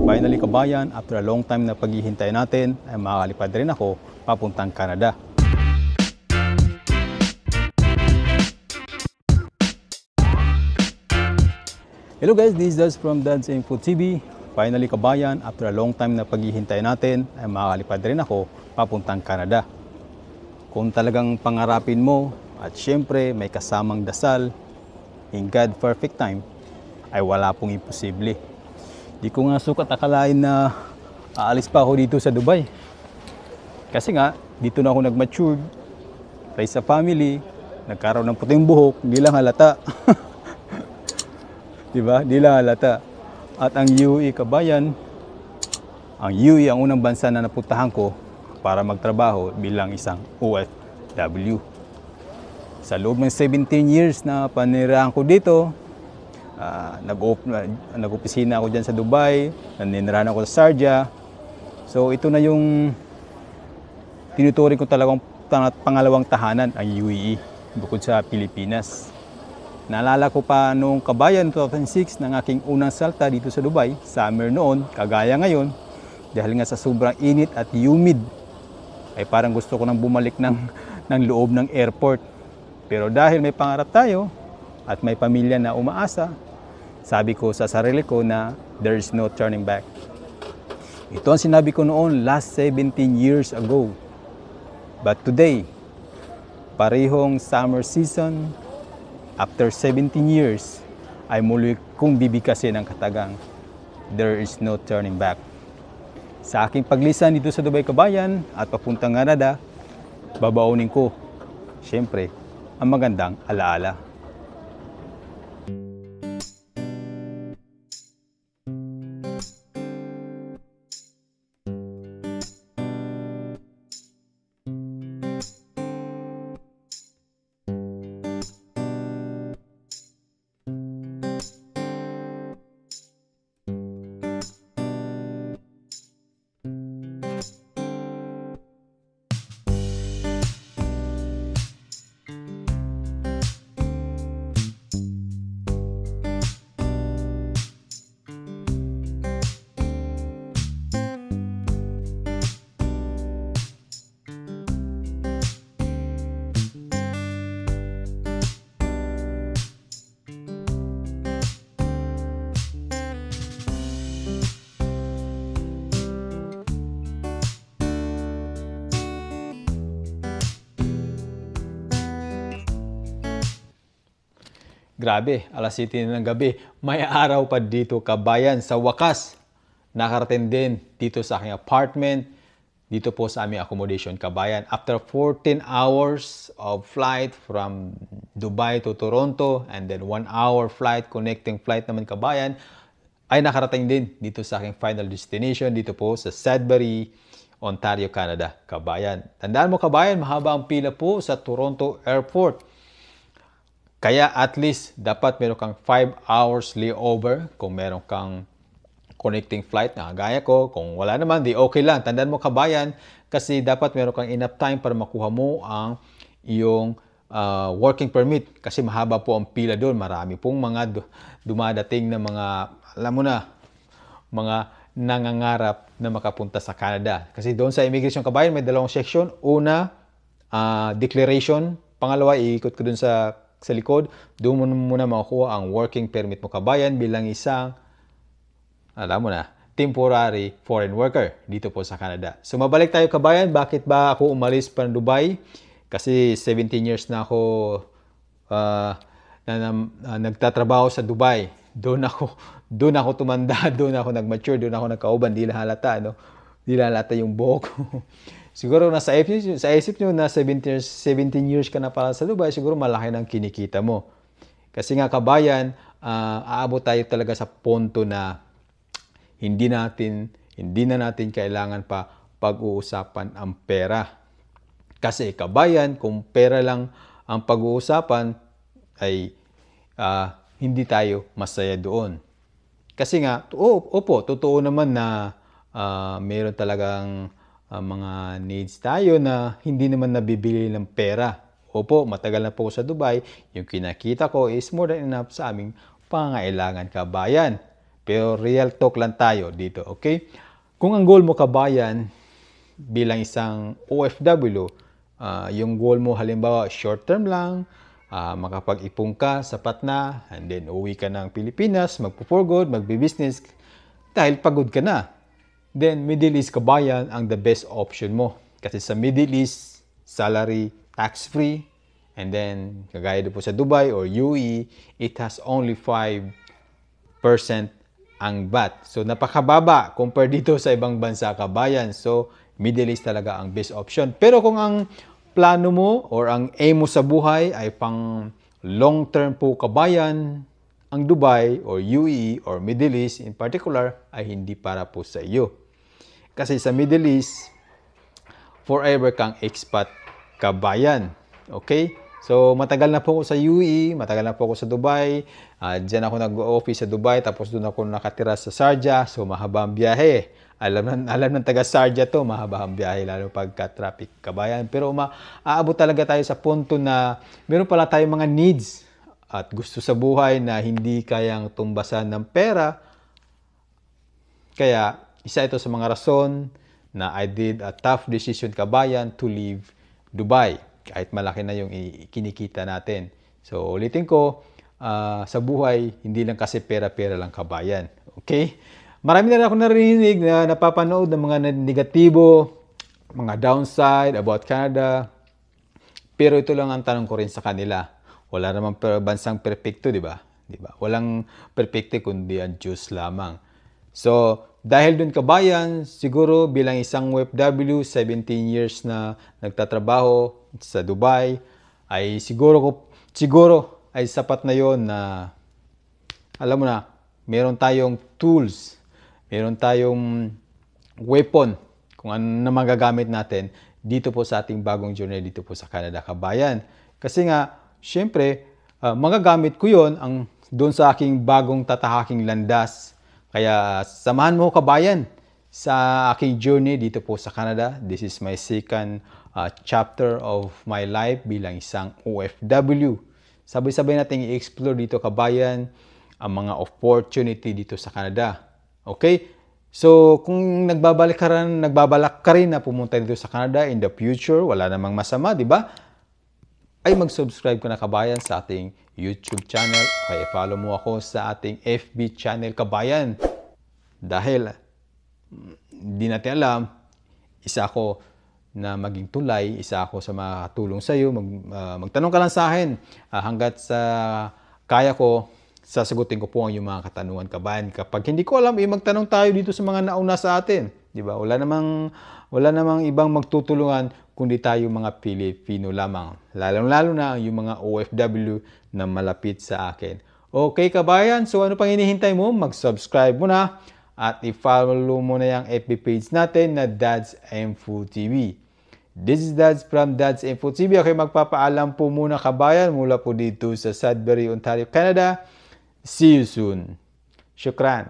Finally kabayan, after a long time na paghihintay natin, ay makakalipad rin ako papuntang Canada. Hello guys, this is Dads from Dads Info TV. Finally kabayan, after a long time na paghihintay natin, ay makakalipad rin ako papuntang Canada. Kung talagang pangarapin mo at syempre may kasamang dasal, in God perfect time, ay wala pong imposible. Di ko nga sukat akalain na aalis pa ako dito sa Dubai. Kasi nga, dito na ako nag-matured, raised sa family, nagkaroon ng puting buhok, hindi lang halata. Diba? Hindi lang halata. At ang UAE kabayan, ang UAE ang unang bansa na napuntahan ko para magtrabaho bilang isang OFW. Sa loob ng 17 years na panirahan ko dito, nag-opisina ako dyan sa Dubai, naninirahan ako sa Sharjah. So ito na yung tinuturing ko talagang pangalawang tahanan, ang UAE, bukod sa Pilipinas. Naalala ko pa noong kabayan 2006 ng aking unang salta dito sa Dubai, summer noon, kagaya ngayon, dahil nga sa sobrang init at humid, ay parang gusto ko nang bumalik ng loob ng airport. Pero dahil may pangarap tayo at may pamilya na umaasa, sabi ko sa sarili ko na there is no turning back. Ito ang sinabi ko noon last 17 years ago. But today, parehong summer season, after 17 years, ay muli kong bibigkasin ang katagang there is no turning back. Sa aking paglisan dito sa Dubai kabayan at papuntang Canada, babaunin ko, syempre, ang magandang alaala. Grabe, alas 7 ng gabi, may araw pa dito kabayan. Sa wakas, nakarating din dito sa aking apartment, dito po sa aming accommodation kabayan. After 14 hours of flight from Dubai to Toronto and then 1 hour flight, connecting flight naman kabayan, ay nakarating din dito sa aking final destination, dito po sa Sudbury, Ontario, Canada kabayan. Tandaan mo kabayan, mahaba ang pila po sa Toronto Airport. Kaya at least dapat meron kang 5 hours layover kung meron kang connecting flight na gaya ko. Kung wala naman, di okay lang. Tandaan mo kabayan, kasi dapat meron kang enough time para makuha mo ang iyong working permit. Kasi mahaba po ang pila doon. Marami pong mga dumadating na mga, alam mo na, mga nangangarap na makapunta sa Canada. Kasi doon sa immigration kabayan, may dalawang section. Una, declaration. Pangalawa, iikot ko doon sa likod, doon mo muna makukuha ang working permit mo kabayan bilang isang, alam mo na, temporary foreign worker dito po sa Canada. So mabalik tayo kabayan, bakit ba ako umalis pa ng Dubai? Kasi 17 years na ako nagtatrabaho sa Dubai. Doon ako tumanda, doon ako nag-mature, doon ako nagkauban, di lang halata, no? Di lang halata yung buhok. Siguro sa isip nyo na 17 years ka na para sa Dubai, siguro malaki ng kinikita mo. Kasi nga kabayan, aabot tayo talaga sa punto na hindi na natin kailangan pa pag-uusapan ang pera. Kasi kabayan, kung pera lang ang pag-uusapan, ay hindi tayo masaya doon. Kasi nga, opo, totoo naman na meron talagang mga needs tayo na hindi naman nabibili ng pera. Opo, matagal na po sa Dubai. Yung kinakita ko is more than enough sa aming pangangailangan kabayan. Pero real talk lang tayo dito, okay? Kung ang goal mo kabayan bilang isang OFW, yung goal mo halimbawa short term lang, makapag-ipon ka, sapat na, and then uwi ka ng Pilipinas, magpo-for good, magbi-business, dahil pagod ka na. Then, Middle East kabayan ang the best option mo. Kasi sa Middle East, salary tax-free, and then, kagaya po sa Dubai or UAE, it has only 5% ang VAT. So, napakababa compare dito sa ibang bansa kabayan. So, Middle East talaga ang best option. Pero kung ang plano mo or ang aim mo sa buhay ay pang long-term po kabayan, ang Dubai or UAE or Middle East in particular ay hindi para po sa iyo. Kasi sa Middle East, forever kang expat kabayan. Okay? So, matagal na po ako sa UAE, matagal na po ako sa Dubai. Diyan ako nag-office sa Dubai, tapos doon ako nakatira sa Sharjah. So, mahaba ang biyahe. Alam ng taga Sharjah to, mahaba ang biyahe, lalo pagka-traffic kabayan. Pero aabot talaga tayo sa punto na meron pala tayong mga needs at gusto sa buhay na hindi kayang tumbasan ng pera. Kaya, isa ito sa mga rason na I did a tough decision kabayan to leave Dubai. Kahit malaki na yung kinikita natin. So, ulitin ko, sa buhay, hindi lang kasi pera-pera lang kabayan. Okay? Marami na ako narinig na napapanood ng mga negatibo, mga downside about Canada. Pero ito lang ang tanong ko rin sa kanila. Wala namang bansang perfecto, di ba? Walang perfecto kundi ang Diyos lamang. So, dahil dun kabayan, siguro bilang isang OFW, 17 years na nagtatrabaho sa Dubai, ay siguro ay sapat na yon na, alam mo na, meron tayong tools, meron tayong weapon kung ano na magagamit natin dito po sa ating bagong journey dito po sa Canada kabayan. Kasi nga, syempre, magagamit ko yon doon sa aking bagong tatahaking landas. Kaya samahan mo kabayan sa aking journey dito po sa Canada. This is my second chapter of my life bilang isang OFW. Sabay-sabay natin i-explore dito kabayan ang mga opportunity dito sa Canada. Okay? So, kung nagbabalak ka rin na pumunta dito sa Canada in the future, wala namang masama, di ba? Ay mag-subscribe ka na kabayan sa ating YouTube channel. Okay, follow mo ako sa ating FB channel kabayan. Dahil hindi natin alam, isa ako na maging tulay, isa ako sa makatulong sa iyo. Magtanong ka lang sa akin. Hanggat sa kaya ko, sasagutin ko po ang iyong mga katanungan kabayan. Kapag hindi ko alam, magtanong tayo dito sa mga nauna sa atin. Di ba? Wala namang ibang magtutulungan kundi tayo mga Pilipino lamang. Lalo na yung mga OFW na malapit sa akin. Okay kabayan, so ano pang hinihintay mo? Mag-subscribe mo na at i-follow mo na yung FB page natin na Dad's Info TV. This is Dad's from Dad's Info TV. Okay, magpapaalam po muna kabayan mula po dito sa Sudbury, Ontario, Canada. See you soon. Shukran.